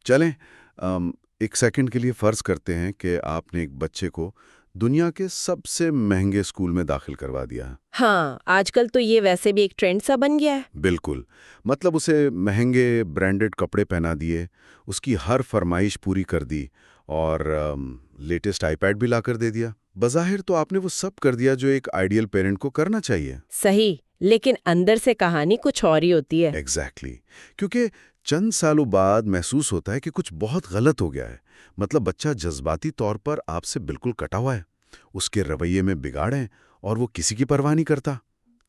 چلیں ایک سیکنڈ کے لیے فرض کرتے ہیں کہ آپ نے ایک بچے کو دنیا کے سب سے مہنگے اسکول میں داخل کروا دیا ہے۔ ہاں، آج کل تو یہ ویسے بھی ایک ٹرینڈ سا بن گیا ہے۔ بالکل، مطلب اسے مہنگے برانڈڈ کپڑے پہنا دیے، اس کی ہر فرمائش پوری کر دی اور لیٹسٹ آئی پیڈ بھی لا کر دے دیا۔ بظاہر تو آپ نے وہ سب کر دیا جو ایک آئیڈیل پیرنٹ کو کرنا چاہیے۔ صحیح، لیکن اندر سے کہانی کچھ اور ہی ہوتی ہے۔ ایگزیکٹلی، کیونکہ چند سالوں بعد محسوس ہوتا ہے کہ کچھ بہت غلط ہو گیا ہے۔ مطلب بچہ جذباتی طور پر آپ سے بالکل کٹا ہوا ہے، اس کے رویے میں بگاڑ ہے اور وہ کسی کی پرواہ نہیں کرتا۔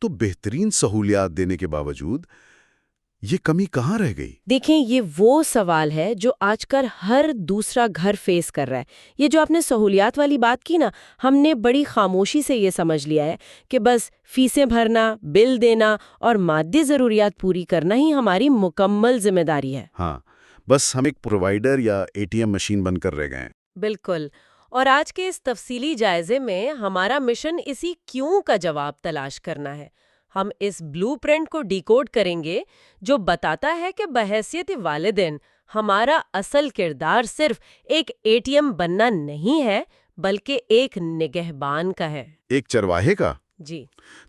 تو بہترین سہولیات دینے کے باوجود یہ کمی کہاں رہ گئی؟ دیکھیں، یہ وہ سوال ہے جو آج کل ہر دوسرا گھر فیس کر رہا ہے۔ یہ جو آپ نے سہولیات والی بات کی نا، ہم نے بڑی خاموشی سے یہ سمجھ لیا ہے کہ بس فیسیں بھرنا، بل دینا اور مادی ضروریات پوری کرنا ہی ہماری مکمل ذمہ داری ہے۔ ہاں، بس ہم ایک پرووائیڈر یا ATM مشین بن کر رہ گئے ہیں۔ بالکل، اور آج کے اس تفصیلی جائزے میں ہمارا مشن اسی کیوں کا جواب تلاش کرنا ہے۔ ہم اس بلو پرنٹ کو ڈیکوڈ کریں گے جو بتاتا ہے کہ بحیثیت والدین ہمارا اصل کردار صرف ایک ATM بننا نہیں ہے، بلکہ ایک نگہبان کا ہے۔ ایک چرواہے کا؟ جی،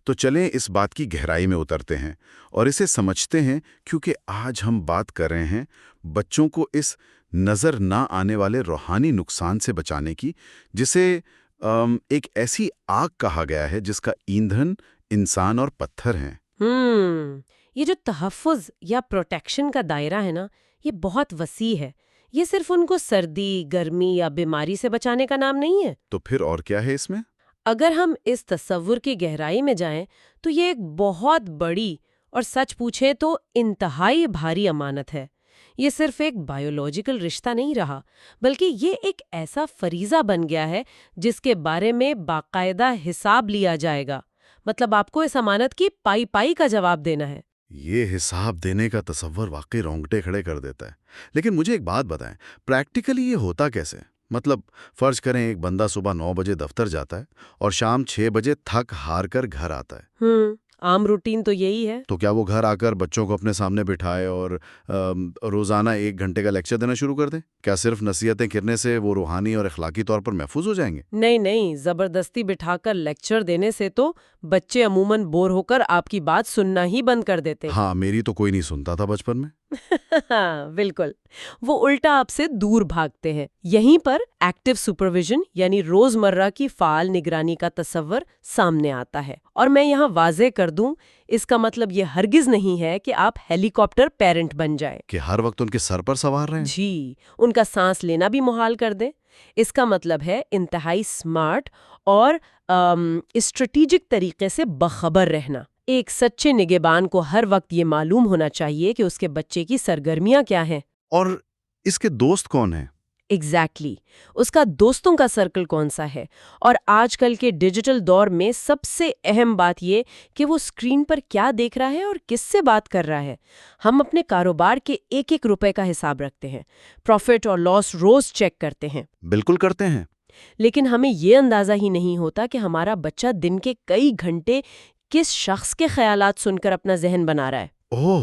تو چلیں اس بات کی گہرائی میں اترتے ہیں اور اسے سمجھتے ہیں، کیونکہ آج ہم بات کر رہے ہیں بچوں کو اس نظر نہ آنے والے روحانی نقصان سے بچانے کی، جسے ایک ایسی آگ کہا گیا ہے جس کا ایندھن انسان اور پتھر ہیں۔ یہ جو تحفظ یا پروٹیکشن کا دائرہ ہے نا، یہ بہت وسیع ہے۔ یہ صرف ان کو سردی، گرمی یا بیماری سے بچانے کا نام نہیں ہے۔ تو پھر اور کیا ہے اس میں؟ اگر ہم اس تصور کی گہرائی میں جائیں تو یہ ایک بہت بڑی اور سچ پوچھے تو انتہائی بھاری امانت ہے۔ یہ صرف ایک بایولوجیکل رشتہ نہیں رہا، بلکہ یہ ایک ایسا فریضہ بن گیا ہے جس کے بارے میں باقاعدہ حساب لیا جائے گا۔ مطلب آپ کو اس امانت کی پائی پائی کا جواب دینا ہے۔ یہ حساب دینے کا تصور واقعی رونگٹے کھڑے کر دیتا ہے۔ لیکن مجھے ایک بات بتائیں، پریکٹیکلی یہ ہوتا کیسے؟ مطلب فرض کریں ایک بندہ صبح 9 بجے دفتر جاتا ہے اور شام 6 بجے تھک ہار کر گھر آتا ہے۔ عام روٹین تو یہی ہے۔ تو کیا وہ گھر آ کر بچوں کو اپنے سامنے بٹھائے اور روزانہ 1 گھنٹے کا لیکچر دینا شروع کر دیں؟ کیا صرف نصیحتیں کرنے سے وہ روحانی اور اخلاقی طور پر محفوظ ہو جائیں گے؟ نہیں، زبردستی بٹھا کر لیکچر دینے سے تو بچے عموماً بور ہو کر آپ کی بات سننا ہی بند کر دیتے۔ ہاں، میری تو کوئی نہیں سنتا تھا بچپن میں۔ ہاں بالکل، وہ الٹا آپ سے دور بھاگتے ہیں۔ یہیں پر ایکٹیو سپرویژن یعنی روزمرہ کی فعال نگرانی کا تصور سامنے آتا ہے۔ اور میں یہاں واضح کر دوں، اس کا مطلب یہ ہرگز نہیں ہے کہ آپ ہیلی کاپٹر پیرنٹ بن جائیں کہ ہر وقت ان کے سر پر سوار رہیں۔ جی، ان کا سانس لینا بھی محال کر دیں۔ اس کا مطلب ہے انتہائی سمارٹ اور اسٹریٹجک طریقے سے باخبر رہنا۔ ایک سچے نگہبان کو ہر وقت یہ معلوم ہونا چاہیے کہ اس کے بچے کی سرگرمیاں کیا ہیں۔ اور اس کے دوست کون ہیں؟ ایگزیکٹلی، اس کا دوستوں کا سرکل کون سا ہے۔ اور آج کل کے ڈیجیٹل دور میں سب سے اہم بات یہ کہ وہ اسکرین پر کیا دیکھ رہا ہے اور کس سے بات کر رہا ہے۔ ہم اپنے کاروبار کے ایک ایک روپے کا حساب رکھتے ہیں، پروفٹ اور لاس روز چیک کرتے ہیں۔ بالکل کرتے ہیں۔ لیکن ہمیں یہ اندازہ ہی نہیں ہوتا کہ ہمارا بچہ دن کے کئی گھنٹے کس شخص کے خیالات سن کر اپنا ذہن بنا رہا ہے۔ اوہ،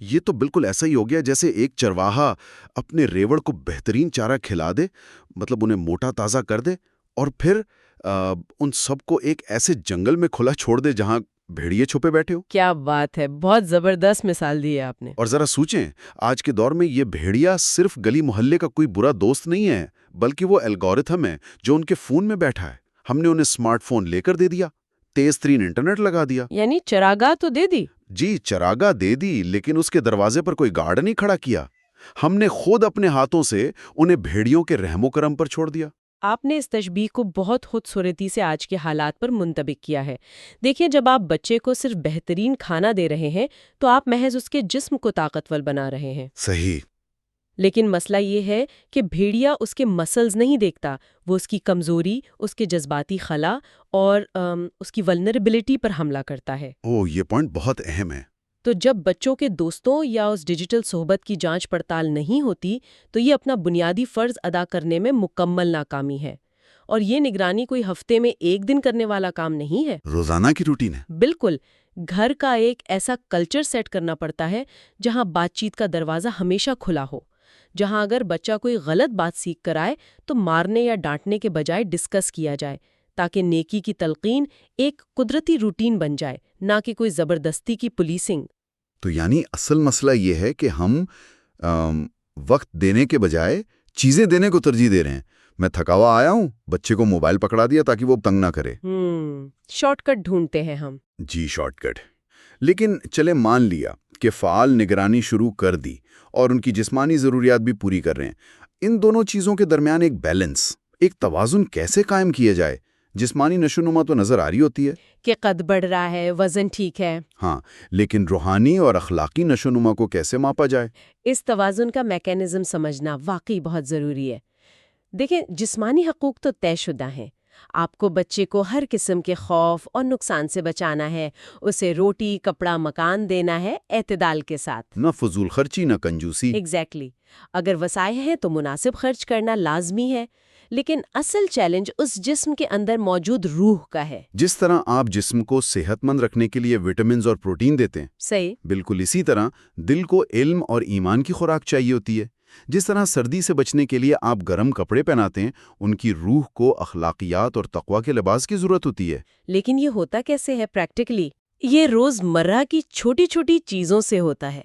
یہ تو بالکل ایسا ہی ہو گیا جیسے ایک چرواہا اپنے ریوڑ کو بہترین چارہ کھلا دے، مطلب انہیں موٹا تازہ کر دے، اور پھر ان سب کو ایک ایسے جنگل میں کھلا چھوڑ دے جہاں بھیڑیے چھپے بیٹھے ہو۔ کیا بات ہے، بہت زبردست مثال دی ہے آپ نے۔ اور ذرا سوچیں، آج کے دور میں یہ بھیڑیا صرف گلی محلے کا کوئی برا دوست نہیں ہے، بلکہ وہ الگورتھم ہے جو ان کے فون میں بیٹھا ہے۔ ہم نے انہیں اسمارٹ فون لے کر دے دیا، تیز ترین انٹرنیٹ لگا دیا۔ یعنی چراگاہ تو دے دی؟ جی، چراگاہ دے دی، لیکن اس کے دروازے پر کوئی گارڈ نہیں کھڑا کیا۔ ہم نے خود اپنے ہاتھوں سے انہیں بھیڑیوں کے رحم و کرم پر چھوڑ دیا۔ آپ نے اس تشبیہ کو بہت خوبصورتی سے آج کے حالات پر منطبق کیا ہے۔ دیکھیں، جب آپ بچے کو صرف بہترین کھانا دے رہے ہیں تو آپ محض اس کے جسم کو طاقتور بنا رہے ہیں۔ صحیح۔ لیکن مسئلہ یہ ہے کہ بھیڑیا اس کے مسلز نہیں دیکھتا، وہ اس کی کمزوری، اس کے جذباتی خلا اور اس کی ولنریبلٹی پر حملہ کرتا ہے۔ یہ پوائنٹ بہت اہم ہے۔ تو جب بچوں کے دوستوں یا اس ڈیجیٹل صحبت کی جانچ پڑتال نہیں ہوتی تو یہ اپنا بنیادی فرض ادا کرنے میں مکمل ناکامی ہے۔ اور یہ نگرانی کوئی ہفتے میں ایک دن کرنے والا کام نہیں ہے، روزانہ کی روٹین ہے۔ بالکل، گھر کا ایک ایسا کلچر سیٹ کرنا پڑتا ہے جہاں بات چیت کا دروازہ ہمیشہ کھلا ہو، جہاں اگر بچہ کوئی غلط بات سیکھ کر آئے تو مارنے یا ڈانٹنے کے بجائے ڈسکس کیا جائے، تاکہ نیکی کی تلقین ایک قدرتی روٹین بن جائے، نہ کہ کوئی زبردستی کی پولیسنگ۔ تو یعنی اصل مسئلہ یہ ہے کہ ہم وقت دینے کے بجائے چیزیں دینے کو ترجیح دے رہے ہیں۔ میں تھکا ہوا آیا ہوں، بچے کو موبائل پکڑا دیا تاکہ وہ تنگ نہ کرے۔ شارٹ کٹ ڈھونڈتے ہیں ہم۔ جی، شارٹ کٹ۔ لیکن چلے مان لیا کہ فعال نگرانی شروع کر دی اور ان کی جسمانی ضروریات بھی پوری کر رہے ہیں۔ ان دونوں چیزوں کے درمیان ایک بیلنس، ایک توازن کیسے قائم کیا جائے؟ جسمانی نشوونما تو نظر آ رہی ہوتی ہے کہ قد بڑھ رہا ہے، وزن ٹھیک ہے، ہاں، لیکن روحانی اور اخلاقی نشوونما کو کیسے ماپا جائے؟ اس توازن کا میکینزم سمجھنا واقعی بہت ضروری ہے۔ دیکھیں، جسمانی حقوق تو طے شدہ ہیں۔ آپ کو بچے کو ہر قسم کے خوف اور نقصان سے بچانا ہے، اسے روٹی، کپڑا، مکان دینا ہے، اعتدال کے ساتھ۔ نہ فضول خرچی، نہ کنجوسی۔ ایگزیکٹلی۔ اگر وسائل ہیں تو مناسب خرچ کرنا لازمی ہے، لیکن اصل چیلنج اس جسم کے اندر موجود روح کا ہے۔ جس طرح آپ جسم کو صحت مند رکھنے کے لیے وٹامنز اور پروٹین دیتے ہیں، صحیح۔ بالکل اسی طرح دل کو علم اور ایمان کی خوراک چاہیے ہوتی ہے۔ جس طرح سردی سے بچنے کے لیے آپ گرم کپڑے پہناتے ہیں، ان کی روح کو اخلاقیات اور تقویٰ کے لباس کی ضرورت ہوتی ہے۔ لیکن یہ ہوتا کیسے ہے پریکٹیکلی؟ یہ روزمرہ کی چھوٹی چھوٹی چیزوں سے ہوتا ہے۔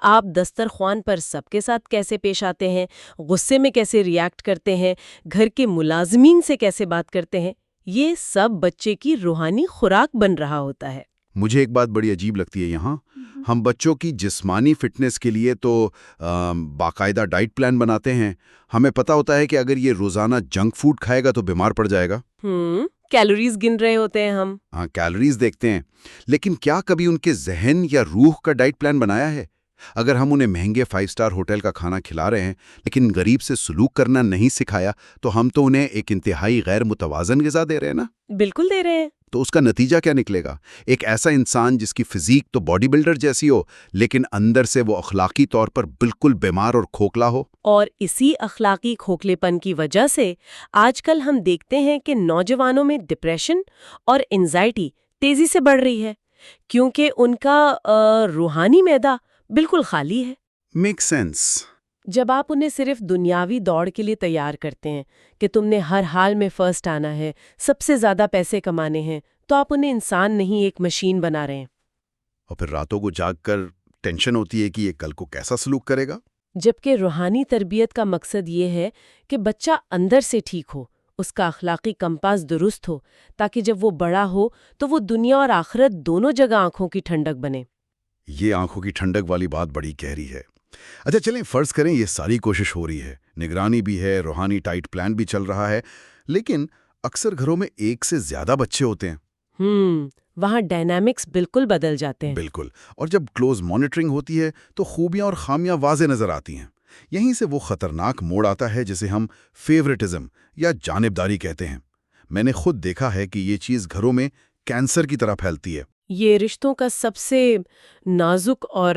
آپ دسترخوان پر سب کے ساتھ کیسے پیش آتے ہیں، غصے میں کیسے ریاکٹ کرتے ہیں، گھر کے ملازمین سے کیسے بات کرتے ہیں، یہ سب بچے کی روحانی خوراک بن رہا ہوتا ہے۔ مجھے ایک بات بڑی عجیب لگتی ہے یہاں، ہم بچوں کی جسمانی فٹنس کے لیے تو باقاعدہ ڈائٹ پلان بناتے ہیں۔ ہمیں پتہ ہوتا ہے کہ اگر یہ روزانہ جنک فوڈ کھائے گا تو بیمار پڑ جائے گا۔ کیلوریز گن رہے ہوتے ہیں ہم۔ ہاں، کیلوریز دیکھتے ہیں، لیکن کیا کبھی ان کے ذہن یا روح کا ڈائٹ پلان بنایا ہے؟ اگر ہم انہیں مہنگے 5 اسٹار ہوٹل کا کھانا کھلا رہے ہیں لیکن غریب سے سلوک کرنا نہیں سکھایا، تو ہم تو انہیں ایک انتہائی غیر متوازن غذا دے رہے ہیں نا۔ بالکل دے رہے ہیں۔ تو اس کا نتیجہ کیا نکلے گا؟ ایک ایسا انسان جس کی فزیک تو باڈی بلڈر جیسی ہو، لیکن اندر سے وہ اخلاقی طور پر بالکل بیمار اور کھوکھلا ہو۔ اور اسی اخلاقی کھوکھلے پن کی وجہ سے آج کل ہم دیکھتے ہیں کہ نوجوانوں میں ڈپریشن اور انزائٹی تیزی سے بڑھ رہی ہے، کیونکہ ان کا روحانی معدہ بالکل خالی ہے۔ Make sense. جب آپ انہیں صرف دنیاوی دوڑ کے لیے تیار کرتے ہیں کہ تم نے ہر حال میں فرسٹ آنا ہے، سب سے زیادہ پیسے کمانے ہیں، تو آپ انہیں انسان نہیں ایک مشین بنا رہے ہیں۔ اور پھر راتوں کو جاگ کر ٹینشن ہوتی ہے کہ یہ کل کو کیسا سلوک کرے گا۔ جبکہ روحانی تربیت کا مقصد یہ ہے کہ بچہ اندر سے ٹھیک ہو، اس کا اخلاقی کمپاس درست ہو، تاکہ جب وہ بڑا ہو تو وہ دنیا اور آخرت دونوں جگہ آنکھوں کی ٹھنڈک بنے۔ یہ آنکھوں کی ٹھنڈک والی بات بڑی گہری ہے۔ اچھا، چلیں فرض کریں یہ ساری کوشش ہو رہی ہے، نگرانی بھی ہے، روحانی ڈائٹ پلان بھی چل رہا ہے، لیکن اکثر گھروں میں ایک سے زیادہ بچے ہوتے ہیں۔ وہاں ڈائنامکس بالکل بدل جاتے ہیں۔ بالکل، اور جب کلوز مانیٹرنگ ہوتی ہے تو خوبیاں اور خامیاں واضح نظر آتی ہیں۔ یہیں سے وہ خطرناک موڑ آتا ہے جسے ہم فیورٹزم یا جانبداری کہتے ہیں۔ میں نے خود دیکھا ہے کہ یہ چیز گھروں میں کینسر کی طرح پھیلتی ہے۔ یہ رشتوں کا سب سے نازک اور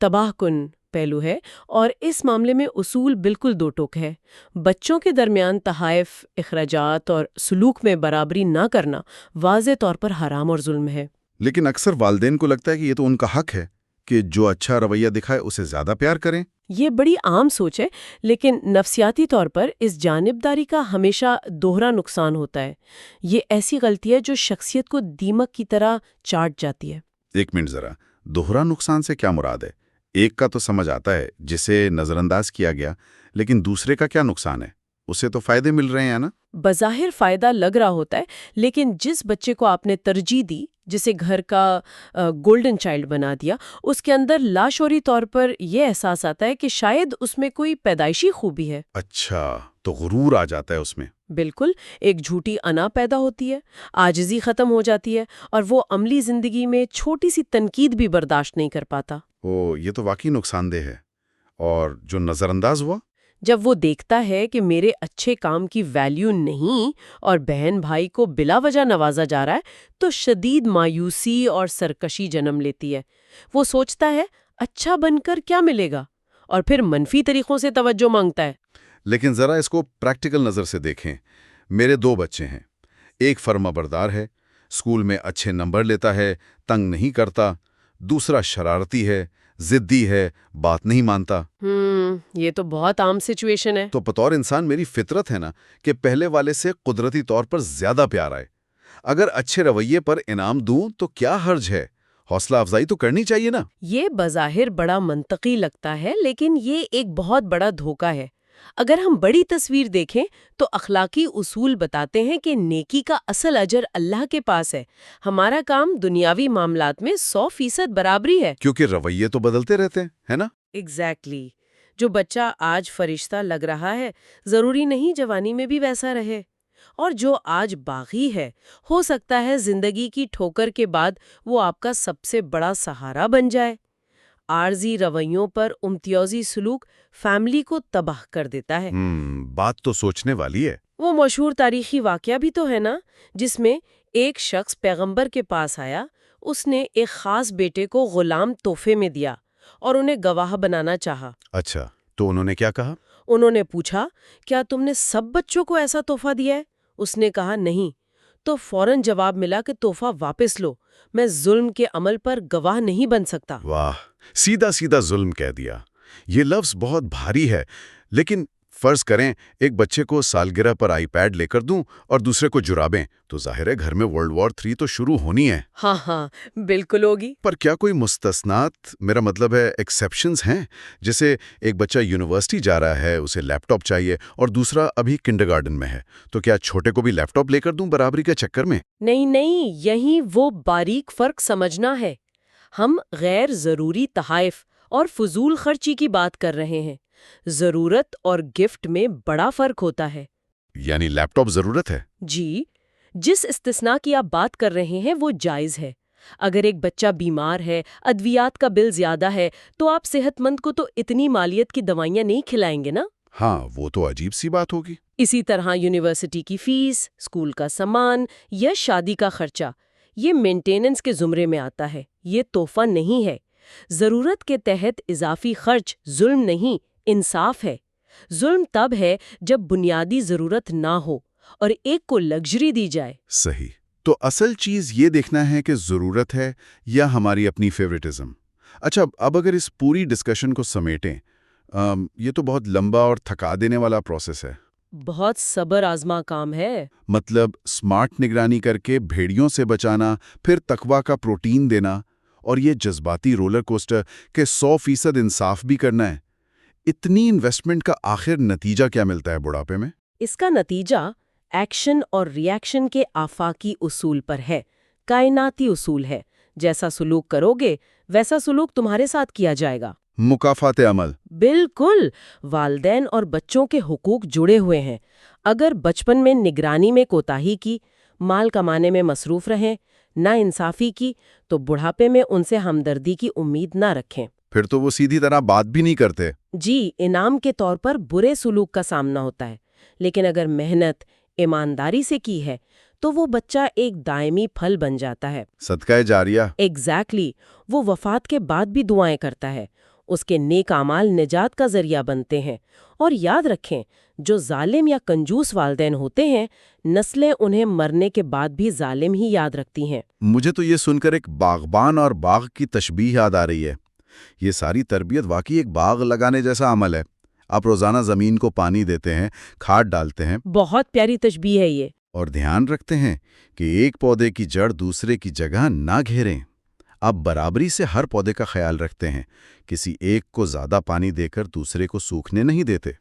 تباہ کن پہلو ہے، اور اس معاملے میں اصول بالکل دو ٹوک ہے۔ بچوں کے درمیان تحائف، اخراجات اور سلوک میں برابری نہ کرنا واضح طور پر حرام اور ظلم ہے۔ لیکن اکثر والدین کو لگتا ہے کہ یہ تو ان کا حق ہے کہ جو اچھا رویہ دکھائے اسے زیادہ پیار کریں۔ یہ بڑی عام سوچ ہے، لیکن نفسیاتی طور پر اس جانبداری کا ہمیشہ دوہرا نقصان ہوتا ہے۔ یہ ایسی غلطی ہے جو شخصیت کو دیمک کی طرح چاٹ جاتی ہے۔ ایک منٹ ذرا، دوہرا نقصان سے کیا مراد ہے؟ ایک کا تو سمجھ آتا ہے جسے نظر انداز کیا گیا، لیکن دوسرے کا کیا نقصان ہے؟ اسے تو فائدے مل رہے ہیں نا؟ بظاہر فائدہ لگ رہا ہوتا ہے، لیکن جس بچے کو آپ نے ترجیح دی، جسے گھر کا گولڈن چائلڈ بنا دیا، اس کے اندر لاشعوری طور پر یہ احساس آتا ہے کہ شاید اس میں کوئی پیدائشی خوبی ہے۔ اچھا، تو غرور آ جاتا ہے اس میں۔ بالکل، ایک جھوٹی انا پیدا ہوتی ہے، عاجزی ختم ہو جاتی ہے، اور وہ عملی زندگی میں چھوٹی سی تنقید بھی برداشت نہیں کر پاتا۔ یہ تو واقعی نقصان دہ ہے۔ اور جو نظر انداز ہوا؟ جب وہ دیکھتا ہے کہ میرے اچھے کام کی ویلیو نہیں اور بہن بھائی کو بلا وجہ نوازا جا رہا ہے، تو شدید مایوسی اور سرکشی جنم لیتی ہے۔ وہ سوچتا ہے اچھا بن کر کیا ملے گا، اور پھر منفی طریقوں سے توجہ مانگتا ہے۔ لیکن ذرا اس کو پریکٹیکل نظر سے دیکھیں۔ میرے 2 بچے ہیں، ایک فرما بردار ہے، اسکول میں اچھے نمبر لیتا ہے، تنگ نہیں کرتا۔ دوسرا شرارتی ہے، ضدی ہے، بات نہیں مانتا، یہ تو بہت عام سچویشن ہے۔ تو بطور انسان میری فطرت ہے نا کہ پہلے والے سے قدرتی طور پر زیادہ پیار آئے۔ اگر اچھے رویے پر انعام دوں تو کیا حرج ہے؟ حوصلہ افزائی تو کرنی چاہیے نا۔ یہ بظاہر بڑا منطقی لگتا ہے، لیکن یہ ایک بہت بڑا دھوکہ ہے۔ اگر ہم بڑی تصویر دیکھیں تو اخلاقی اصول بتاتے ہیں کہ نیکی کا اصل اجر اللہ کے پاس ہے۔ ہمارا کام دنیاوی معاملات میں 100% برابری ہے۔ کیونکہ رویے تو بدلتے رہتے ہیں، ہے نا؟ ایگزیکٹلی۔ جو بچہ آج فرشتہ لگ رہا ہے، ضروری نہیں جوانی میں بھی ویسا رہے، اور جو آج باغی ہے، ہو سکتا ہے زندگی کی ٹھوکر کے بعد وہ آپ کا سب سے بڑا سہارا بن جائے۔ عارضی رویوں پر امتیازی سلوک فیملی کو تباہ کر دیتا ہے۔ بات تو سوچنے والی ہے۔ وہ مشہور تاریخی واقعہ بھی تو ہے نا، جس میں ایک شخص پیغمبر کے پاس آیا، اس نے ایک خاص بیٹے کو غلام تحفے میں دیا اور انہیں گواہ بنانا چاہا۔ اچھا، تو انہوں نے کیا کہا؟ انہوں نے پوچھا، کیا تم نے سب بچوں کو ایسا تحفہ دیا ہے؟ اس نے کہا نہیں، تو فوراً جواب ملا کہ تحفہ واپس لو، میں ظلم کے عمل پر گواہ نہیں بن سکتا۔ واہ، سیدھا سیدھا ظلم کہہ دیا۔ یہ لفظ بہت بھاری ہے، لیکن فرض کریں ایک بچے کو سالگرہ پر آئی پیڈ لے کر دوں اور دوسرے کو جرابیں، تو ظاہر ہے گھر میں ورلڈ وار 3 تو شروع ہونی ہے۔ ہاں، بالکل ہوگی۔ پر کیا کوئی مستثنات، میرا مطلب ہے ایکسیپشنز ہیں؟ جیسے ایک بچہ یونیورسٹی جا رہا ہے، اسے لیپ ٹاپ چاہیے، اور دوسرا ابھی کنڈرگارٹن میں ہے، تو کیا چھوٹے کو بھی لیپ ٹاپ لے کر دوں برابری کے چکر میں؟ نہیں، یہی وہ باریک فرق سمجھنا ہے۔ ہم غیر ضروری تحائف اور فضول خرچی کی بات کر رہے ہیں۔ ضرورت اور گفٹ میں بڑا فرق ہوتا ہے۔ یعنی لیپ ٹاپ ضرورت ہے؟ جی، جس استثناء کی آپ بات کر رہے ہیں وہ جائز ہے۔ اگر ایک بچہ بیمار ہے، ادویات کا بل زیادہ ہے، تو آپ صحت مند کو تو اتنی مالیت کی دوائیاں نہیں کھلائیں گے نا۔ ہاں، وہ تو عجیب سی بات ہوگی۔ اسی طرح یونیورسٹی کی فیس، اسکول کا سامان یا شادی کا خرچہ، یہ مینٹیننس کے زمرے میں آتا ہے، یہ تحفہ نہیں ہے۔ ضرورت کے تحت اضافی خرچ ظلم نہیں، انصاف ہے۔ ظلم تب ہے جب بنیادی ضرورت نہ ہو اور ایک کو لگژری دی جائے۔ صحیح۔ تو اصل چیز یہ دیکھنا ہے کہ ضرورت ہے یا ہماری اپنی فیوریٹزم۔ اچھا، اب اگر اس پوری ڈسکشن کو سمیٹیں، یہ تو بہت لمبا اور تھکا دینے والا پروسیس ہے۔ بہت صبر آزما کام ہے۔ مطلب سمارٹ نگرانی کر کے بھیڑیوں سے بچانا، پھر تقویٰ کا پروٹین دینا، اور یہ جذباتی رولر کوسٹر کہ 100% انصاف بھی کرنا ہے۔ اتنی انویسٹمنٹ کا آخر نتیجہ کیا ملتا ہے بڑھاپے میں؟ اس کا نتیجہ ایکشن اور ری ایکشن کے آفاقی اصول پر ہے، کائناتی اصول ہے۔ جیسا سلوک کرو گے ویسا سلوک تمہارے ساتھ کیا جائے گا۔ مکافات عمل۔ بالکل، والدین اور بچوں کے حقوق جڑے ہوئے ہیں۔ اگر بچپن میں نگرانی میں کوتاہی کی، مال کمانے میں مصروف رہیں، نا انصافی کی، تو بڑھاپے میں ان سے ہمدردی کی امید نہ رکھیں۔ پھر تو وہ سیدھی طرح بات بھی نہیں کرتے۔ جی، انعام کے طور پر برے سلوک کا سامنا ہوتا ہے، لیکن اگر محنت ایمانداری سے کی ہے تو وہ بچہ ایک دائمی پھل بن جاتا ہے۔ صدقہ جاریہ۔ ایگزیکٹلی، وہ وفات کے بعد بھی دعائیں کرتا ہے۔ اس کے نیک اعمال نجات کا ذریعہ بنتے ہیں۔ اور یاد رکھیں، جو ظالم یا کنجوس والدین ہوتے ہیں، نسلیں انہیں مرنے کے بعد بھی ظالم ہی یاد رکھتی ہیں۔ مجھے تو یہ سن کر ایک باغبان اور باغ کی تشبیہ یاد آ رہی ہے۔ یہ ساری تربیت واقعی ایک باغ لگانے جیسا عمل ہے۔ آپ روزانہ زمین کو پانی دیتے ہیں، کھاد ڈالتے ہیں، بہت پیاری تشبیہ ہے یہ۔ اور دھیان رکھتے ہیں کہ ایک پودے کی جڑ دوسرے کی جگہ نہ گھیریں۔ آپ برابری سے ہر پودے کا خیال رکھتے ہیں، کسی ایک کو زیادہ پانی دے کر دوسرے کو سوکھنے نہیں دیتے۔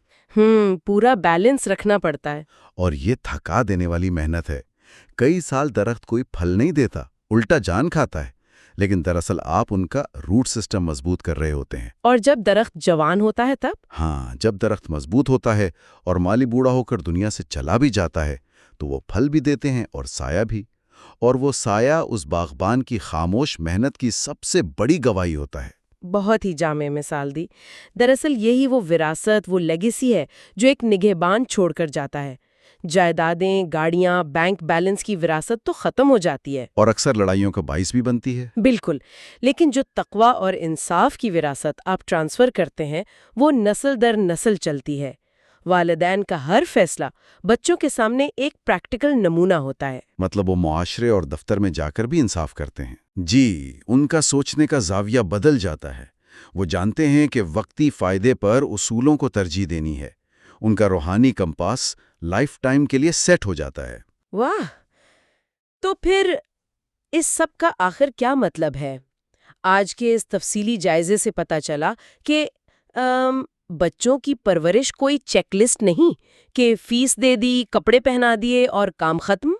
پورا بیلنس رکھنا پڑتا ہے۔ اور یہ تھکا دینے والی محنت ہے۔ کئی سال درخت کوئی پھل نہیں دیتا، الٹا جان کھاتا ہے، لیکن دراصل آپ ان کا روٹ سسٹم مضبوط کر رہے ہوتے ہیں۔ اور جب درخت جوان ہوتا ہے تب؟ ہاں، جب درخت مضبوط ہوتا ہے اور مالی بوڑھا ہو کر دنیا سے چلا بھی جاتا ہے تو وہ پھل بھی دیتے ہیں اور سایہ بھی، اور وہ سایہ اس باغبان کی خاموش محنت کی سب سے بڑی گواہی ہوتا ہے۔ بہت ہی جامع مثال دی۔ دراصل یہی وہ وراثت، وہ لیگیسی ہے جو ایک نگہبان چھوڑ کر جاتا ہے۔ جائیدادیں، گاڑیاں، بینک بیلنس کی وراثت تو ختم ہو جاتی ہے، اور اکثر لڑائیوں کا باعث بھی بنتی ہے۔ بالکل، لیکن جو تقویٰ اور انصاف کی وراثت آپ ٹرانسفر کرتے ہیں وہ نسل در نسل چلتی ہے۔ والدین کا ہر فیصلہ بچوں کے سامنے ایک پریکٹیکل نمونہ ہوتا ہے۔ مطلب وہ معاشرے اور دفتر میں جا کر بھی انصاف کرتے ہیں۔ جی، ان کا سوچنے کا زاویہ بدل جاتا ہے۔ وہ جانتے ہیں کہ وقتی فائدے پر اصولوں کو ترجیح دینی ہے۔ ان کا روحانی کمپاس لائف ٹائم کے لیے سیٹ ہو جاتا ہے۔ واہ! تو پھر اس سب کا آخر کیا مطلب ہے؟ آج کے اس تفصیلی جائزے سے پتہ چلا کہ بچوں کی پرورش کوئی چیک لسٹ نہیں کہ فیس دے دی، کپڑے پہنا دیے اور کام ختم۔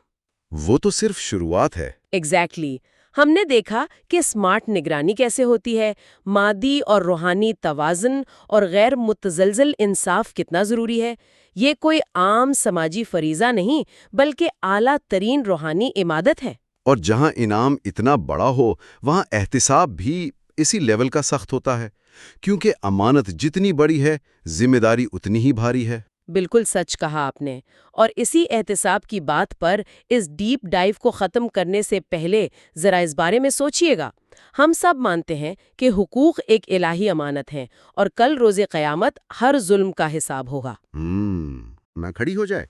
وہ تو صرف شروعات ہے۔ ایگزیکٹلی ہم نے دیکھا کہ اسمارٹ نگرانی کیسے ہوتی ہے، مادی اور روحانی توازن اور غیر متزلزل انصاف کتنا ضروری ہے۔ یہ کوئی عام سماجی فریضہ نہیں بلکہ اعلیٰ ترین روحانی عمادت ہے۔ اور جہاں انعام اتنا بڑا ہو وہاں احتساب بھی اسی لیول کا سخت ہوتا ہے، کیونکہ امانت جتنی بڑی ہے ذمہ داری اتنی ہی بھاری ہے۔ بالکل سچ کہا آپ نے، اور اسی احتساب کی بات پر اس ڈیپ ڈائیو کو ختم کرنے سے پہلے ذرا اس بارے میں سوچئے گا۔ ہم سب مانتے ہیں کہ حقوق ایک الہی امانت ہیں اور کل روز قیامت ہر ظلم کا حساب ہوگا۔ نہ کھڑی ہو جائے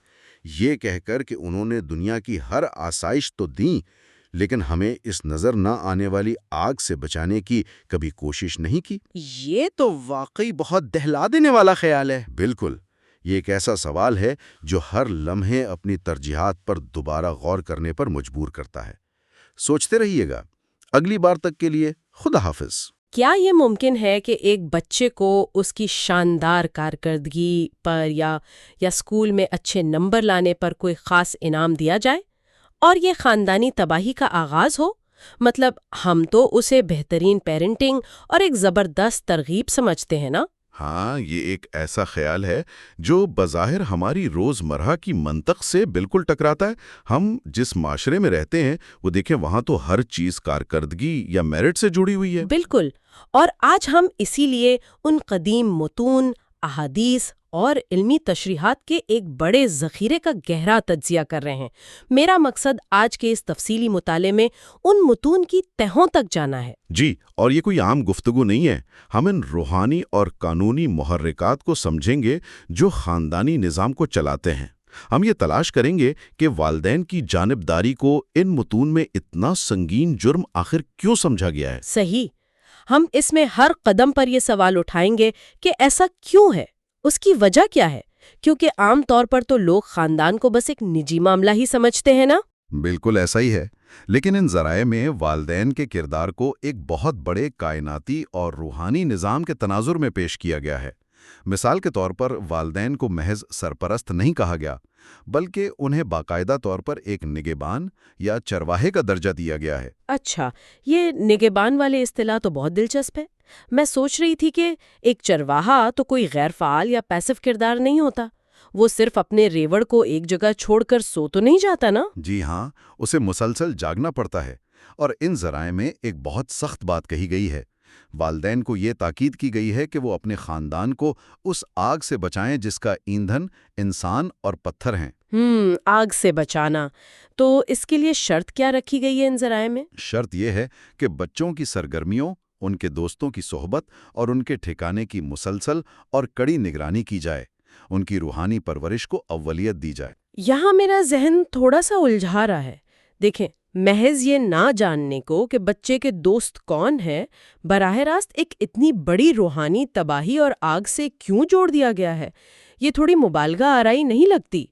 یہ کہہ کر کہ انہوں نے دنیا کی ہر آسائش تو دیں، لیکن ہمیں اس نظر نہ آنے والی آگ سے بچانے کی کبھی کوشش نہیں کی۔ یہ تو واقعی بہت دہلا دینے والا خیال ہے۔ بالکل، یہ ایک ایسا سوال ہے جو ہر لمحے اپنی ترجیحات پر دوبارہ غور کرنے پر مجبور کرتا ہے۔ سوچتے رہیے گا۔ اگلی بار تک کے لیے خدا حافظ۔ کیا یہ ممکن ہے کہ ایک بچے کو اس کی شاندار کارکردگی پر یا اسکول میں اچھے نمبر لانے پر کوئی خاص انعام دیا جائے اور یہ خاندانی تباہی کا آغاز ہو؟ مطلب ہم تو اسے بہترین پیرنٹنگ اور ایک زبردست ترغیب سمجھتے ہیں نا؟ ہاں، یہ ایک ایسا خیال ہے جو بظاہر ہماری روزمرہ کی منطق سے بالکل ٹکراتا ہے۔ ہم جس معاشرے میں رہتے ہیں وہ دیکھیں، وہاں تو ہر چیز کارکردگی یا میرٹ سے جڑی ہوئی ہے۔ بالکل، اور آج ہم اسی لیے ان قدیم متون، احادیث اور علمی تشریحات کے ایک بڑے ذخیرے کا گہرا تجزیہ کر رہے ہیں۔ میرا مقصد آج کے اس تفصیلی مطالعے میں ان متون کی تہوں تک جانا ہے۔ جی، اور یہ کوئی عام گفتگو نہیں ہے۔ ہم ان روحانی اور قانونی محرکات کو سمجھیں گے جو خاندانی نظام کو چلاتے ہیں۔ ہم یہ تلاش کریں گے کہ والدین کی جانبداری کو ان متون میں اتنا سنگین جرم آخر کیوں سمجھا گیا ہے۔ صحیح، ہم اس میں ہر قدم پر یہ سوال اٹھائیں گے کہ ایسا کیوں ہے، اس کی وجہ کیا ہے، کیونکہ عام طور پر تو لوگ خاندان کو بس ایک نجی معاملہ ہی سمجھتے ہیں نا؟ بالکل ایسا ہی ہے، لیکن ان ذرائع میں والدین کے کردار کو ایک بہت بڑے کائناتی اور روحانی نظام کے تناظر میں پیش کیا گیا ہے۔ مثال کے طور پر والدین کو محض سرپرست نہیں کہا گیا، بلکہ انہیں باقاعدہ طور پر ایک نگہبان یا چرواہے کا درجہ دیا گیا ہے۔ اچھا، یہ نگہبان والے اصطلاح تو بہت دلچسپ ہے۔ میں سوچ رہی تھی کہ ایک چرواہا تو کوئی غیر فعال یا پیسو کردار نہیں ہوتا، وہ صرف اپنے ریوڑ کو ایک جگہ چھوڑ کر سو تو نہیں جاتا نا؟ جی ہاں، اسے مسلسل جاگنا پڑتا ہے، اور ان ذرائع میں ایک بہت سخت بات کہی گئی ہے۔ والدین کو یہ تاکید کی گئی ہے کہ وہ اپنے خاندان کو اس آگ سے بچائیں جس کا ایندھن انسان اور پتھر ہیں۔ آگ سے بچانا، تو اس کے لیے شرط کیا رکھی گئی ہے ان ذرائع میں؟ شرط یہ ہے کہ بچوں کی سرگرمیوں، ان کے دوستوں کی صحبت اور ان کے ٹھکانے کی مسلسل اور کڑی نگرانی کی جائے، ان کی روحانی پرورش کو اولیت دی جائے۔ یہاں میرا ذہن تھوڑا سا الجھا رہا ہے۔ دیکھیں، محض یہ نہ جاننے کو کہ بچے کے دوست کون ہیں، براہ راست ایک اتنی بڑی روحانی تباہی اور آگ سے کیوں جوڑ دیا گیا ہے؟ یہ تھوڑی مبالغہ آرائی نہیں لگتی؟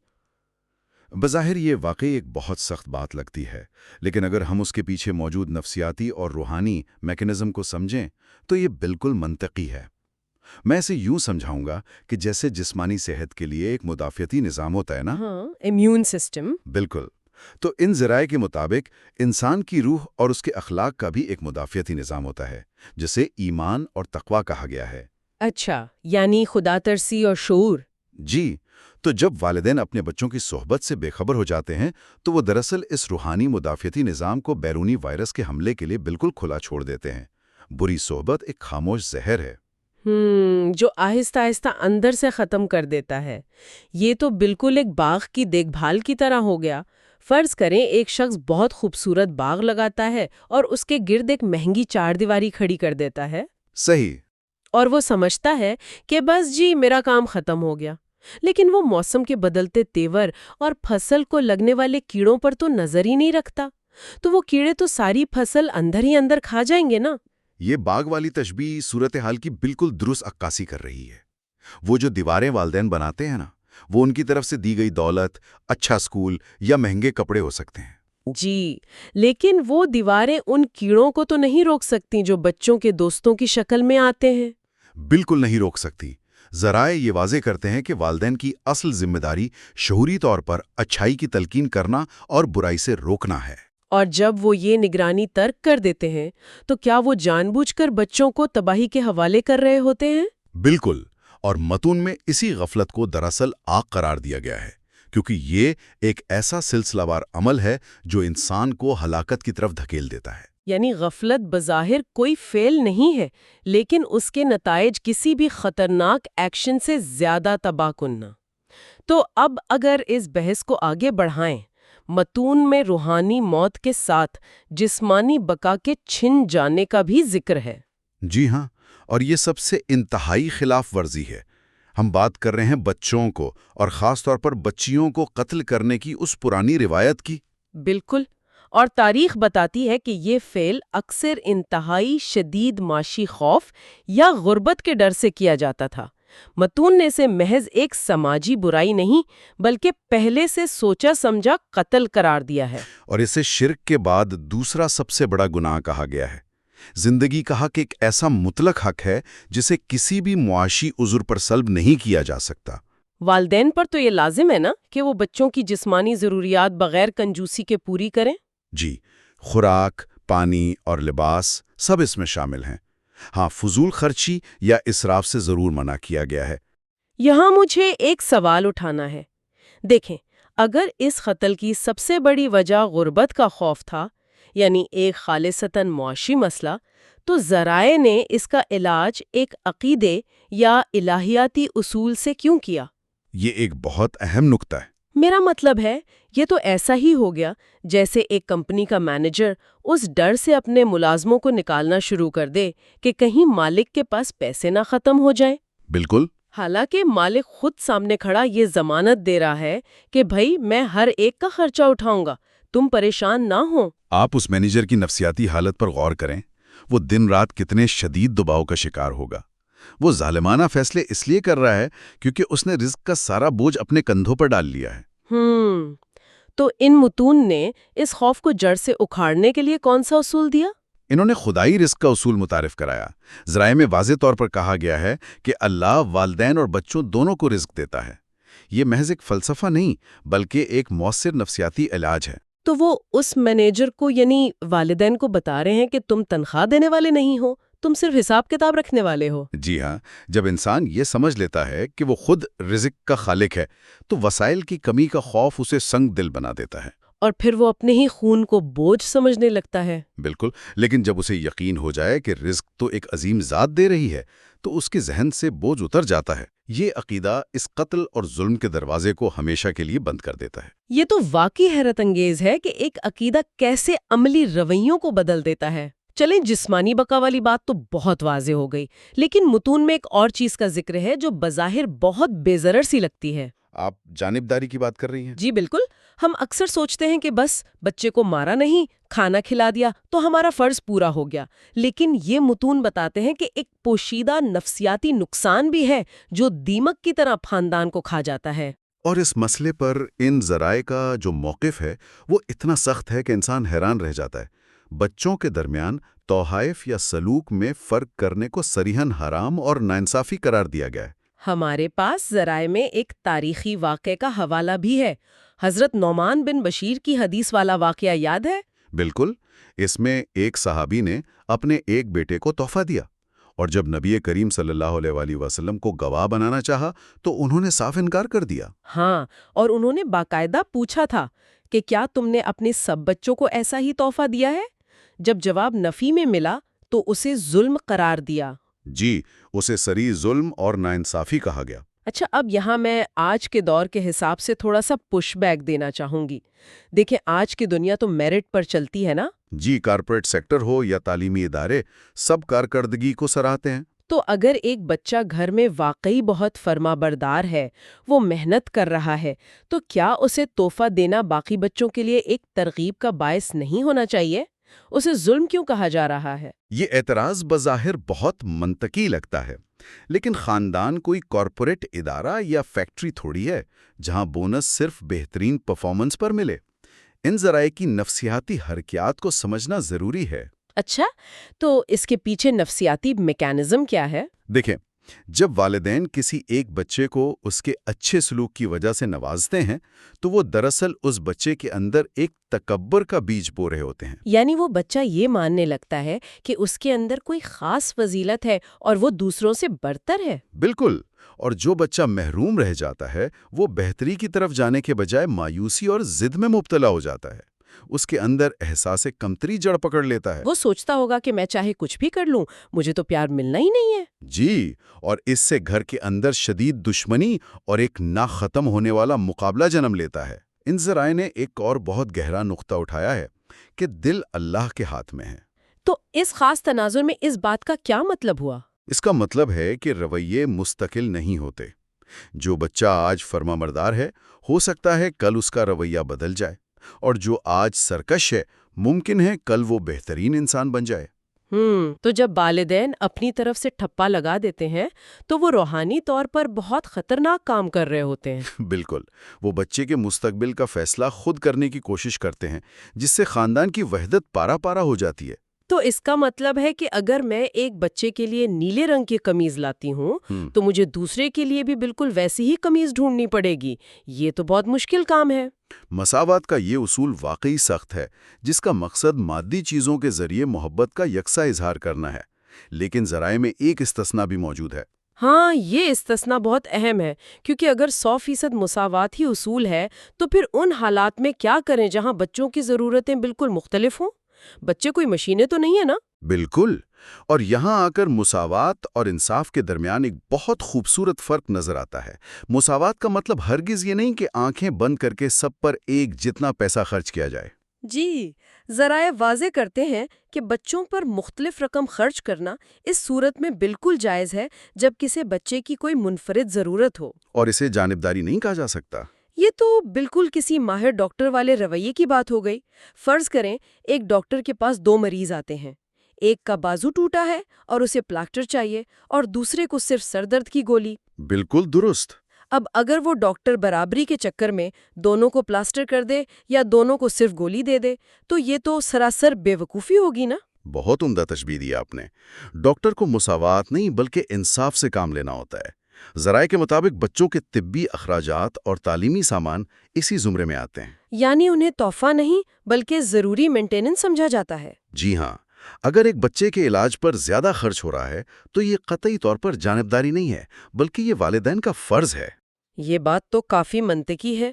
بظاہر یہ واقعی ایک بہت سخت بات لگتی ہے، لیکن اگر ہم اس کے پیچھے موجود نفسیاتی اور روحانی میکانزم کو سمجھیں تو یہ بالکل منطقی ہے۔ میں اسے یوں سمجھاؤں گا کہ جیسے جسمانی صحت کے لیے ایک مدافعتی نظام ہوتا ہے نا؟ ہاں، امیون سسٹم۔ بالکل، تو ان ذرائع کے مطابق انسان کی روح اور اس کے اخلاق کا بھی ایک مدافعتی نظام ہوتا ہے، جسے ایمان اور تقویٰ کہا گیا ہے۔ اچھا، یعنی خدا ترسی اور شعور۔ جی، تو جب والدین اپنے بچوں کی صحبت سے بے خبر ہو جاتے ہیں تو وہ دراصل اس روحانی مدافعتی نظام کو بیرونی وائرس کے حملے کے لیے بالکل کھلا چھوڑ دیتے ہیں۔ بری صحبت ایک خاموش زہر ہے جو آہستہ آہستہ اندر سے ختم کر دیتا ہے۔ یہ تو بالکل ایک باغ کی دیکھ بھال کی طرح ہو گیا۔ فرض کریں ایک شخص بہت خوبصورت باغ لگاتا ہے اور اس کے گرد ایک مہنگی چار دیواری کھڑی کر دیتا ہے۔ صحیح۔ اور وہ سمجھتا ہے کہ بس جی میرا کام ختم ہو گیا، لیکن وہ موسم کے بدلتے تیور اور فصل کو لگنے والے کیڑوں پر تو نظر ہی نہیں رکھتا، تو وہ کیڑے تو ساری فصل اندر ہی اندر کھا جائیں گے نا۔ یہ باغ والی تشبیہ صورتحال کی بالکل درست عکاسی کر رہی ہے۔ وہ جو دیواریں والدین بناتے ہیں نا، وہ ان کی طرف سے دی گئی دولت، اچھا اسکول یا مہنگے کپڑے ہو سکتے ہیں۔ جی، لیکن وہ دیواریں ان کیڑوں کو تو نہیں روک سکتی جو بچوں کے دوستوں کی شکل میں آتے ہیں۔ بالکل نہیں روک سکتی۔ ذرائع یہ واضح کرتے ہیں کہ والدین کی اصل ذمہ داری شعوری طور پر اچھائی کی تلقین کرنا اور برائی سے روکنا ہے۔ اور جب وہ یہ نگرانی ترک کر دیتے ہیں تو کیا وہ جان بوجھ کر بچوں کو تباہی کے حوالے کر رہے ہوتے ہیں؟ بالکل، اور متون میں اسی غفلت کو دراصل آگ قرار دیا گیا ہے، کیونکہ یہ ایک ایسا سلسلہ وار عمل ہے جو انسان کو ہلاکت کی طرف دھکیل دیتا ہے۔ یعنی غفلت بظاہر کوئی فعل نہیں ہے، لیکن اس کے نتائج کسی بھی خطرناک ایکشن سے زیادہ تباہ کننا۔ تو اب اگر اس بحث کو آگے بڑھائیں، متون میں روحانی موت کے ساتھ جسمانی بقا کے چھن جانے کا بھی ذکر ہے۔ جی ہاں، اور یہ سب سے انتہائی خلاف ورزی ہے۔ ہم بات کر رہے ہیں بچوں کو، اور خاص طور پر بچیوں کو قتل کرنے کی اس پرانی روایت کی۔ بالکل، اور تاریخ بتاتی ہے کہ یہ فعل اکثر انتہائی شدید معاشی خوف یا غربت کے ڈر سے کیا جاتا تھا۔ متون نے اسے محض ایک سماجی برائی نہیں بلکہ پہلے سے سوچا سمجھا قتل قرار دیا ہے۔ اور اسے شرک کے بعد دوسرا سب سے بڑا گناہ کہا گیا ہے۔ زندگی کا حق ایک ایسا مطلق حق ہے جسے کسی بھی معاشی عذر پر سلب نہیں کیا جا سکتا۔ والدین پر تو یہ لازم ہے نا کہ وہ بچوں کی جسمانی ضروریات بغیر کنجوسی کے پوری کریں۔ جی، خوراک، پانی اور لباس سب اس میں شامل ہیں۔ ہاں، فضول خرچی یا اسراف سے ضرور منع کیا گیا ہے۔ یہاں مجھے ایک سوال اٹھانا ہے۔ دیکھیں، اگر اس قتل کی سب سے بڑی وجہ غربت کا خوف تھا، یعنی ایک خالصتاً معاشی مسئلہ، تو ذرائع نے اس کا علاج ایک عقیدے یا الہیاتی اصول سے کیوں کیا؟ یہ ایک بہت اہم نکتہ ہے۔ میرا مطلب ہے، یہ تو ایسا ہی ہو گیا جیسے ایک کمپنی کا مینیجر اس ڈر سے اپنے ملازموں کو نکالنا شروع کر دے کہ کہیں مالک کے پاس پیسے نہ ختم ہو جائیں۔ بالکل۔ حالانکہ مالک خود سامنے کھڑا یہ ضمانت دے رہا ہے کہ بھائی میں ہر ایک کا خرچہ اٹھاؤں گا، تم پریشان نہ ہو۔ آپ اس مینیجر کی نفسیاتی حالت پر غور کریں۔ وہ دن رات کتنے شدید دباؤ کا شکار ہوگا۔ وہ ظالمانہ فیصلے اس لیے کر رہا ہے کیونکہ اس نے رزق کا سارا بوجھ اپنے کندھوں پر ڈال لیا ہے۔ تو ان متون نے اس خوف کو جڑ سے اکھاڑنے کے لیے کون سا اصول دیا؟ انہوں نے خدائی رزق کا اصول متعارف کرایا۔ ذرائع میں واضح طور پر کہا گیا ہے کہ اللہ والدین اور بچوں دونوں کو رزق دیتا ہے۔ یہ محض ایک فلسفہ نہیں بلکہ ایک مؤثر نفسیاتی علاج ہے۔ تو وہ اس مینیجر کو یعنی والدین کو بتا رہے ہیں کہ تم تنخواہ دینے والے نہیں ہو، تم صرف حساب کتاب رکھنے والے ہو۔ جی ہاں، جب انسان یہ سمجھ لیتا ہے کہ وہ خود رزق کا خالق ہے تو وسائل کی کمی کا خوف اسے سنگ دل بنا دیتا ہے۔ اور پھر وہ اپنے ہی خون کو بوجھ سمجھنے لگتا ہے۔ بالکل، لیکن جب اسے یقین ہو جائے کہ رزق تو ایک عظیم ذات دے رہی ہے تو اس کے ذہن سے بوجھ اتر جاتا ہے۔ یہ عقیدہ اس قتل اور ظلم کے دروازے کو ہمیشہ کے لیے بند کر دیتا ہے۔ یہ تو واقعی حیرت انگیز ہے کہ ایک عقیدہ کیسے عملی رویوں کو بدل دیتا ہے۔ چلیں، جسمانی بقا والی بات تو بہت واضح ہو گئی، لیکن متون میں ایک اور چیز کا ذکر ہے جو بظاہر بہت بے ضرر سی لگتی ہے۔ آپ جانبداری کی بات کر رہی ہیں؟ جی بالکل، ہم اکثر سوچتے ہیں کہ بس بچے کو مارا نہیں، کھانا کھلا دیا تو ہمارا فرض پورا ہو گیا، لیکن یہ متون بتاتے ہیں کہ ایک پوشیدہ نفسیاتی نقصان بھی ہے جو دیمک کی طرح خاندان کو کھا جاتا ہے۔ اور اس مسئلے پر ان ذرائع کا جو موقف ہے وہ اتنا سخت ہے کہ انسان حیران رہ جاتا ہے۔ بچوں کے درمیان طوائف یا سلوک میں فرق کرنے کو صریحاً حرام اور ناانصافی قرار دیا گیا ہے۔ ہمارے پاس ذرائع میں ایک تاریخی واقعے کا حوالہ بھی ہے۔ حضرت نعمان بن بشیر کی حدیث والا واقعہ یاد ہے؟ بالکل، اس میں ایک صحابی نے اپنے ایک بیٹے کو تحفہ دیا، اور جب نبی کریم صلی اللہ علیہ وآلہ وسلم کو گواہ بنانا چاہا تو انہوں نے صاف انکار کر دیا۔ ہاں، اور انہوں نے باقاعدہ پوچھا تھا کہ کیا تم نے اپنے سب بچوں کو ایسا ہی تحفہ دیا ہے؟ جب جواب نفی میں ملا تو اسے ظلم قرار دیا۔ جی، اسے صریح ظلم اور ناانصافی کہا گیا۔ اچھا، اب یہاں میں آج کے دور کے حساب سے تھوڑا سا پش بیک دینا چاہوں گی۔ دیکھیں، آج کی دنیا تو میرٹ پر چلتی ہے نا؟ جی، کارپوریٹ سیکٹر ہو یا تعلیمی ادارے، سب کارکردگی کو سراہتے ہیں۔ تو اگر ایک بچہ گھر میں واقعی بہت فرما بردار ہے، وہ محنت کر رہا ہے، تو کیا اسے تحفہ دینا باقی بچوں کے لیے ایک ترغیب کا باعث نہیں ہونا چاہیے؟ اسے ظلم کیوں کہا جا رہا ہے؟ یہ اعتراض بظاہر بہت منطقی لگتا ہے، لیکن خاندان کوئی کارپوریٹ ادارہ یا فیکٹری تھوڑی ہے جہاں بونس صرف بہترین پرفارمنس پر ملے۔ ان ذرائع کی نفسیاتی حرکیات کو سمجھنا ضروری ہے۔ اچھا، تو اس کے پیچھے نفسیاتی میکانزم کیا ہے؟ دیکھیں، جب والدین کسی ایک بچے کو اس کے اچھے سلوک کی وجہ سے نوازتے ہیں تو وہ دراصل اس بچے کے اندر ایک تکبر کا بیج بو رہے ہوتے ہیں۔ یعنی وہ بچہ یہ ماننے لگتا ہے کہ اس کے اندر کوئی خاص فضیلت ہے اور وہ دوسروں سے برتر ہے۔ بالکل، اور جو بچہ محروم رہ جاتا ہے وہ بہتری کی طرف جانے کے بجائے مایوسی اور ضد میں مبتلا ہو جاتا ہے۔ اس کے اندر احساس کمتری جڑ پکڑ لیتا ہے۔ وہ سوچتا ہوگا کہ میں چاہے کچھ بھی کر لوں، مجھے تو پیار ملنا ہی نہیں ہے۔ جی، اور اس سے گھر کے اندر شدید دشمنی اور ایک نہ ختم ہونے والا مقابلہ جنم لیتا ہے۔ ان ذرائع نے ایک اور بہت گہرا نقطہ اٹھایا ہے کہ دل اللہ کے ہاتھ میں ہے۔ تو اس خاص تناظر میں اس بات کا کیا مطلب ہوا؟ اس کا مطلب ہے کہ رویے مستقل نہیں ہوتے۔ جو بچہ آج فرمانبردار ہے، ہو سکتا ہے کل اس کا رویہ بدل جائے، اور جو آج سرکش ہے، ممکن ہے کل وہ بہترین انسان بن جائے۔ تو جب والدین اپنی طرف سے ٹھپا لگا دیتے ہیں تو وہ روحانی طور پر بہت خطرناک کام کر رہے ہوتے ہیں۔ بالکل، وہ بچے کے مستقبل کا فیصلہ خود کرنے کی کوشش کرتے ہیں، جس سے خاندان کی وحدت پارا پارا ہو جاتی ہے۔ تو اس کا مطلب ہے کہ اگر میں ایک بچے کے لیے نیلے رنگ کی قمیض لاتی ہوں تو مجھے دوسرے کے لیے بھی بالکل ویسی ہی قمیض ڈھونڈنی پڑے گی۔ یہ تو بہت مشکل کام ہے۔ مساوات کا یہ اصول واقعی سخت ہے، جس کا مقصد مادی چیزوں کے ذریعے محبت کا یکساں اظہار کرنا ہے، لیکن ذرائع میں ایک استثناء بھی موجود ہے۔ ہاں، یہ استثناء بہت اہم ہے، کیونکہ اگر 100% مساوات ہی اصول ہے تو پھر ان حالات میں کیا کریں جہاں بچوں کی ضرورتیں بالکل مختلف ہوں؟ بچے کوئی مشینیں تو نہیں ہے نا؟ بالکل، اور یہاں آ کر مساوات اور انصاف کے درمیان ایک بہت خوبصورت فرق نظر آتا ہے۔ مساوات کا مطلب ہرگز یہ نہیں کہ آنکھیں بند کر کے سب پر ایک جتنا پیسہ خرچ کیا جائے۔ جی، ذرائع واضح کرتے ہیں کہ بچوں پر مختلف رقم خرچ کرنا اس صورت میں بالکل جائز ہے جب کسی بچے کی کوئی منفرد ضرورت ہو۔ اور اسے جانبداری نہیں کہا جا سکتا۔ یہ تو بالکل کسی ماہر ڈاکٹر والے رویے کی بات ہو گئی۔ فرض کریں ایک ڈاکٹر کے پاس 2 مریض آتے ہیں، ایک کا بازو ٹوٹا ہے اور اسے پلاسٹر چاہیے، اور دوسرے کو صرف سر درد کی گولی۔ بالکل درست۔ اب اگر وہ ڈاکٹر برابری کے چکر میں دونوں کو پلاسٹر کر دے یا دونوں کو صرف گولی دے دے تو یہ تو سراسر بے وقوفی ہوگی نا؟ بہت عمدہ تشبیہ دی آپ نے۔ ڈاکٹر کو مساوات نہیں بلکہ انصاف سے کام لینا ہوتا ہے۔ ذرائع کے مطابق بچوں کے طبی اخراجات اور تعلیمی سامان اسی زمرے میں آتے ہیں۔ یعنی انہیں تحفہ نہیں بلکہ ضروری مینٹیننس سمجھا جاتا ہے۔ جی ہاں، اگر ایک بچے کے علاج پر زیادہ خرچ ہو رہا ہے تو یہ قطعی طور پر جانبداری نہیں ہے، بلکہ یہ والدین کا فرض ہے۔ یہ بات تو کافی منطقی ہے،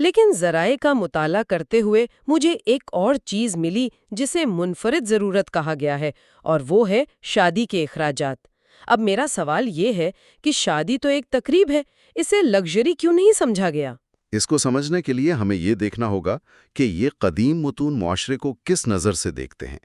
لیکن ذرائع کا مطالعہ کرتے ہوئے مجھے ایک اور چیز ملی جسے منفرد ضرورت کہا گیا ہے، اور وہ ہے شادی کے اخراجات۔ اب میرا سوال یہ ہے کہ شادی تو ایک تقریب ہے، اسے لگژری کیوں نہیں سمجھا گیا؟ اس کو سمجھنے کے لیے ہمیں یہ دیکھنا ہوگا کہ یہ قدیم متون معاشرے کو کس نظر سے دیکھتے ہیں۔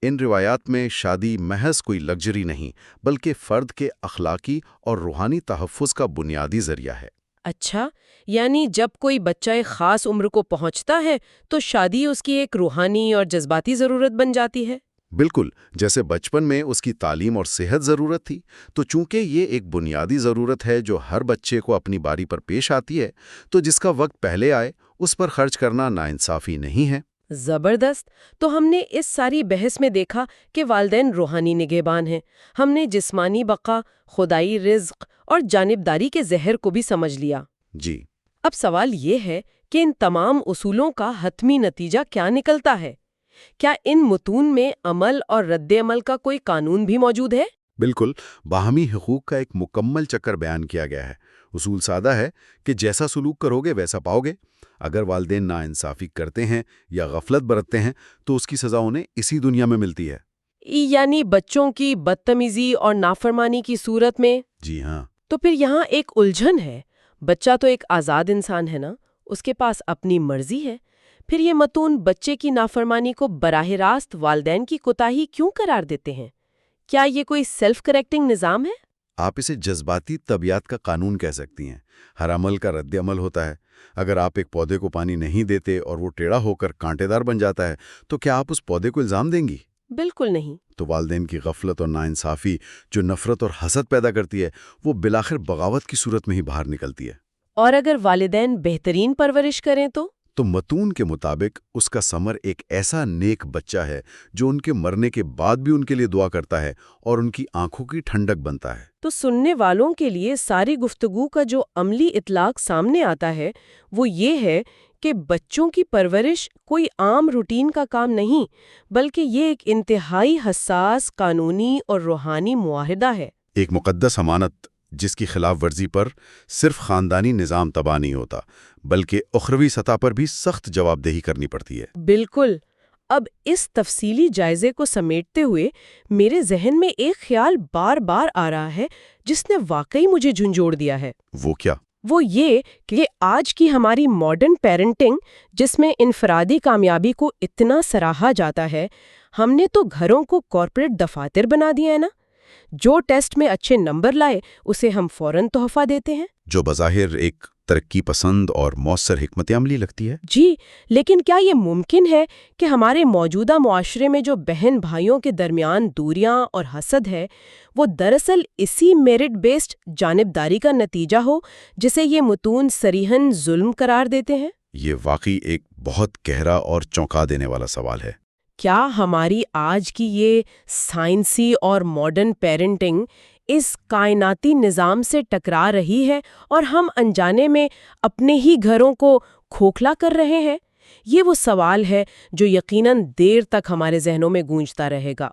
ان روایات میں شادی محض کوئی لگژری نہیں بلکہ فرد کے اخلاقی اور روحانی تحفظ کا بنیادی ذریعہ ہے۔ اچھا، یعنی جب کوئی بچہ ایک خاص عمر کو پہنچتا ہے تو شادی اس کی ایک روحانی اور جذباتی ضرورت بن جاتی ہے؟ بالکل، جیسے بچپن میں اس کی تعلیم اور صحت ضرورت تھی، تو چونکہ یہ ایک بنیادی ضرورت ہے جو ہر بچے کو اپنی باری پر پیش آتی ہے، تو جس کا وقت پہلے آئے اس پر خرچ کرنا ناانصافی نہیں ہے۔ زبردست۔ تو ہم نے اس ساری بحث میں دیکھا کہ والدین روحانی نگہبان ہیں، ہم نے جسمانی بقا، خدائی رزق اور جانبداری کے زہر کو بھی سمجھ لیا۔ جی، اب سوال یہ ہے کہ ان تمام اصولوں کا حتمی نتیجہ کیا نکلتا ہے؟ کیا ان متون میں عمل اور رد عمل کا کوئی قانون بھی موجود ہے؟ بالکل، باہمی حقوق کا ایک مکمل چکر بیان کیا گیا ہے۔ اصول سادہ ہے کہ جیسا سلوک کرو گے ویسا پاؤ گے۔ اگر والدین ناانصافی کرتے ہیں یا غفلت برتتے ہیں تو اس کی سزا انہیں اسی دنیا میں ملتی ہے۔ یعنی بچوں کی بدتمیزی اور نافرمانی کی صورت میں؟ جی ہاں۔ تو پھر یہاں ایک الجھن ہے۔ بچہ تو ایک آزاد انسان ہے نا، اس کے پاس اپنی مرضی ہے، پھر یہ متون بچے کی نافرمانی کو براہ راست والدین کی کوتاہی کیوں قرار دیتے ہیں؟ کیا یہ کوئی سیلف کریکٹنگ نظام ہے؟ آپ اسے جذباتی طبیعت کا قانون کہہ سکتی ہیں۔ ہر عمل کا رد عمل ہوتا ہے۔ اگر آپ ایک پودے کو پانی نہیں دیتے اور وہ ٹیڑھا ہو کر کانٹے دار بن جاتا ہے تو کیا آپ اس پودے کو الزام دیں گی؟ بالکل نہیں۔ تو والدین کی غفلت اور ناانصافی جو نفرت اور حسد پیدا کرتی ہے وہ بالآخر بغاوت کی صورت میں ہی باہر نکلتی ہے۔ اور اگر والدین بہترین پرورش کریں تو متون کے مطابق اس کا ثمر ایک ایسا نیک بچہ ہے جو ان کے مرنے کے بعد بھی ان کے لیے دعا کرتا ہے اور ان کی آنکھوں کی ٹھنڈک بنتا ہے۔ تو سننے والوں کے لیے ساری گفتگو کا جو عملی اطلاق سامنے آتا ہے وہ یہ ہے کہ بچوں کی پرورش کوئی عام روٹین کا کام نہیں، بلکہ یہ ایک انتہائی حساس قانونی اور روحانی معاہدہ ہے۔ ایک مقدس امانت جس کی خلاف ورزی پر صرف خاندانی نظام تباہ نہیں ہوتا بلکہ اخروی سطح پر بھی سخت جواب دہی کرنی پڑتی ہے۔ بالکل۔ اب اس تفصیلی جائزے کو سمیٹتے ہوئے میرے ذہن میں ایک خیال بار بار آ رہا ہے جس نے واقعی مجھے جھنجھوڑ دیا ہے۔ وہ کیا؟ وہ یہ کہ آج کی ہماری ماڈرن پیرنٹنگ جس میں انفرادی کامیابی کو اتنا سراہا جاتا ہے، ہم نے تو گھروں کو کارپوریٹ دفاتر بنا دیا ہے نا۔ جو ٹیسٹ میں اچھے نمبر لائے اسے ہم فوراً تحفہ دیتے ہیں، جو بظاہر ایک ترقی پسند اور مؤثر حکمت عملی لگتی ہے۔ جی، لیکن کیا یہ ممکن ہے کہ ہمارے موجودہ معاشرے میں جو بہن بھائیوں کے درمیان دوریاں اور حسد ہے وہ دراصل اسی میرٹ بیسڈ جانبداری کا نتیجہ ہو جسے یہ متون صریحاً ظلم قرار دیتے ہیں؟ یہ واقعی ایک بہت گہرا اور چونکا دینے والا سوال ہے۔ کیا ہماری آج کی یہ سائنسی اور ماڈرن پیرنٹنگ اس کائناتی نظام سے ٹکرا رہی ہے اور ہم انجانے میں اپنے ہی گھروں کو کھوکھلا کر رہے ہیں؟ یہ وہ سوال ہے جو یقیناً دیر تک ہمارے ذہنوں میں گونجتا رہے گا۔